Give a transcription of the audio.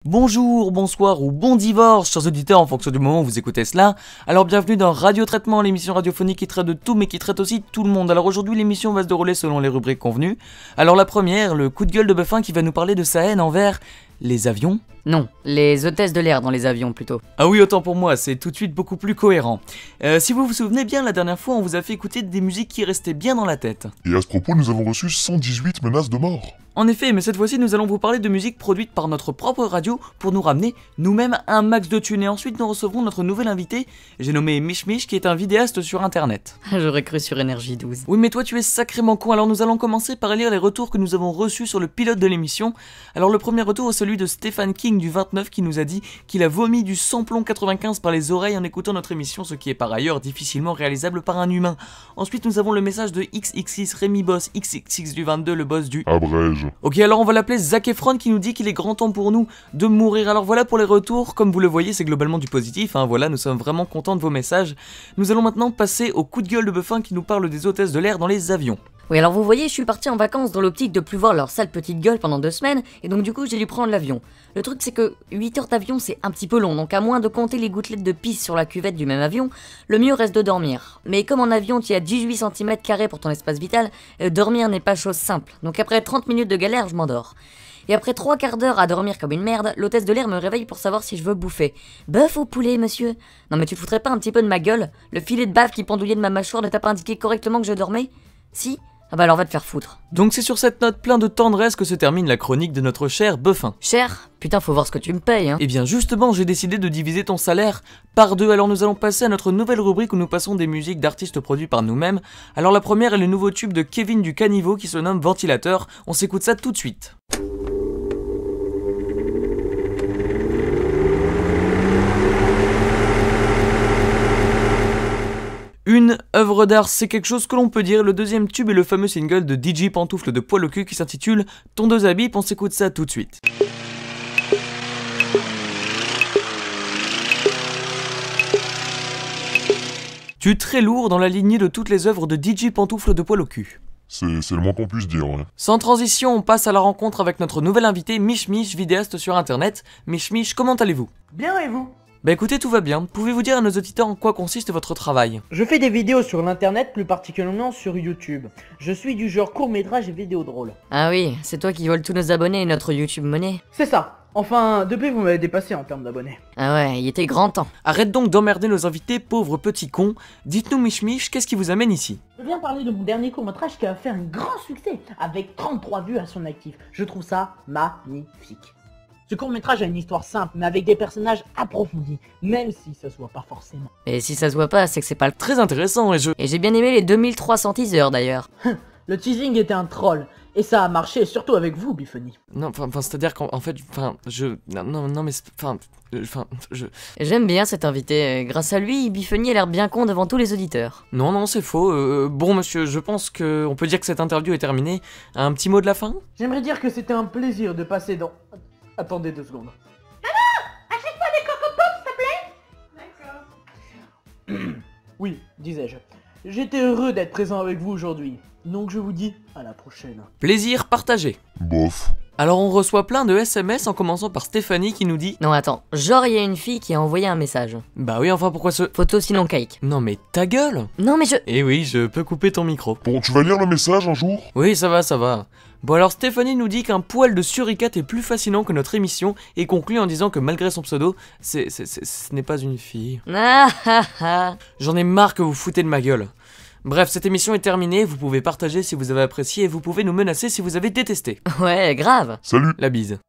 Bonjour, bonsoir ou bon divorce, chers auditeurs, en fonction du moment où vous écoutez cela. Alors bienvenue dans Radio Traitement, l'émission radiophonique qui traite de tout mais qui traite aussi de tout le monde. Alors aujourd'hui l'émission va se dérouler selon les rubriques convenues. Alors la première, le coup de gueule de Buffin qui va nous parler de sa haine envers les avions. Non, les hôtesses de l'air dans les avions plutôt. Ah oui, autant pour moi, c'est tout de suite beaucoup plus cohérent. Si vous vous souvenez bien, la dernière fois on vous a fait écouter des musiques qui restaient bien dans la tête. Et à ce propos, nous avons reçu 118 menaces de mort. En effet, mais cette fois-ci nous allons vous parler de musique produite par notre propre radio pour nous ramener nous-mêmes un max de thunes. Et ensuite nous recevrons notre nouvel invité, j'ai nommé Mich Mich, qui est un vidéaste sur internet. J'aurais cru sur Énergie 12. Oui mais toi tu es sacrément con, alors nous allons commencer par lire les retours que nous avons reçus sur le pilote de l'émission. Alors le premier retour est celui de Stéphane King du 29 qui nous a dit qu'il a vomi du samplon 95 par les oreilles en écoutant notre émission, ce qui est par ailleurs difficilement réalisable par un humain. Ensuite nous avons le message de XXX Rémi Boss, XXX du 22, le boss du... Abrège. Ok, alors on va l'appeler Zac Efron qui nous dit qu'il est grand temps pour nous de mourir. Alors voilà pour les retours, comme vous le voyez c'est globalement du positif, hein, voilà, nous sommes vraiment contents de vos messages. Nous allons maintenant passer au coup de gueule de Buffin qui nous parle des hôtesses de l'air dans les avions. Oui, alors vous voyez, je suis parti en vacances dans l'optique de plus voir leur sale petite gueule pendant 2 semaines, et donc du coup j'ai dû prendre l'avion. Le truc c'est que 8 heures d'avion c'est un petit peu long, donc à moins de compter les gouttelettes de pisse sur la cuvette du même avion, le mieux reste de dormir. Mais comme en avion tu as 18 cm² pour ton espace vital, dormir n'est pas chose simple, donc après 30 minutes de galère je m'endors. Et après 3 quarts d'heure à dormir comme une merde, l'hôtesse de l'air me réveille pour savoir si je veux bouffer. Bœuf ou poulet, monsieur? Non mais tu te foutrais pas un petit peu de ma gueule? Le filet de bave qui pendouillait de ma mâchoire ne t'a pas indiqué correctement que je dormais? Si? Ah bah alors va te faire foutre. Donc c'est sur cette note plein de tendresse que se termine la chronique de notre cher Buffin. Cher? Putain, faut voir ce que tu me payes, hein. Et bien justement, j'ai décidé de diviser ton salaire par 2, alors nous allons passer à notre nouvelle rubrique où nous passons des musiques d'artistes produits par nous-mêmes. Alors la première est le nouveau tube de Kevin du Caniveau qui se nomme Ventilateur, on s'écoute ça tout de suite. Une œuvre d'art, c'est quelque chose que l'on peut dire. Le deuxième tube est le fameux single de DJ Pantoufle de Poil au cul qui s'intitule Tondeuse à bip, on s'écoute ça tout de suite. Tu es très lourd dans la lignée de toutes les œuvres de DJ Pantoufle de Poil au cul. C'est le moins qu'on puisse dire, ouais. Sans transition, on passe à la rencontre avec notre nouvel invité, Mich Mich, vidéaste sur internet. Mich Mich, comment allez-vous? Bien et vous? Bah écoutez, tout va bien. Pouvez-vous dire à nos auditeurs en quoi consiste votre travail? Je fais des vidéos sur l'internet, plus particulièrement sur YouTube. Je suis du genre court-métrage et vidéo drôle. Ah oui, c'est toi qui vole tous nos abonnés et notre YouTube monnaie. C'est ça. Enfin, depuis vous m'avez dépassé en termes d'abonnés. Ah ouais, il était grand temps. Arrête donc d'emmerder nos invités, pauvres petits cons. Dites-nous Mich Mich, qu'est-ce qui vous amène ici? Je viens parler de mon dernier court-métrage qui a fait un grand succès, avec 33 vues à son actif. Je trouve ça magnifique. Ce court-métrage a une histoire simple, mais avec des personnages approfondis, même si ça se voit pas forcément. Et si ça se voit pas, c'est que c'est pas le... Très intéressant et Et j'ai bien aimé les 2300 teasers d'ailleurs. Le teasing était un troll, et ça a marché, surtout avec vous, Biphony. Non, enfin, c'est-à-dire qu'en fait, non, mais, je... J'aime bien cet invité, grâce à lui, Biphony a l'air bien con devant tous les auditeurs. Non, c'est faux. Bon, monsieur, je pense qu'on peut dire que cette interview est terminée. Un petit mot de la fin? J'aimerais dire que c'était un plaisir de passer dans... Attendez 2 secondes. Oui, disais-je. J'étais heureux d'être présent avec vous aujourd'hui. Donc je vous dis à la prochaine. Plaisir partagé. Bof. Alors on reçoit plein de SMS en commençant par Stéphanie qui nous dit... Non attends, genre il y a une fille qui a envoyé un message. Bah oui, enfin pourquoi ce... Photo sinon cake. Non mais ta gueule! Non mais je... Eh oui, je peux couper ton micro. Bon, tu vas lire le message un jour? Oui, ça va. Bon alors Stéphanie nous dit qu'un poil de suricate est plus fascinant que notre émission et conclut en disant que malgré son pseudo, ce n'est pas une fille. Ah ah ah. J'en ai marre que vous foutez de ma gueule. Bref, cette émission est terminée, vous pouvez partager si vous avez apprécié et vous pouvez nous menacer si vous avez détesté. Ouais, grave. Salut. La bise.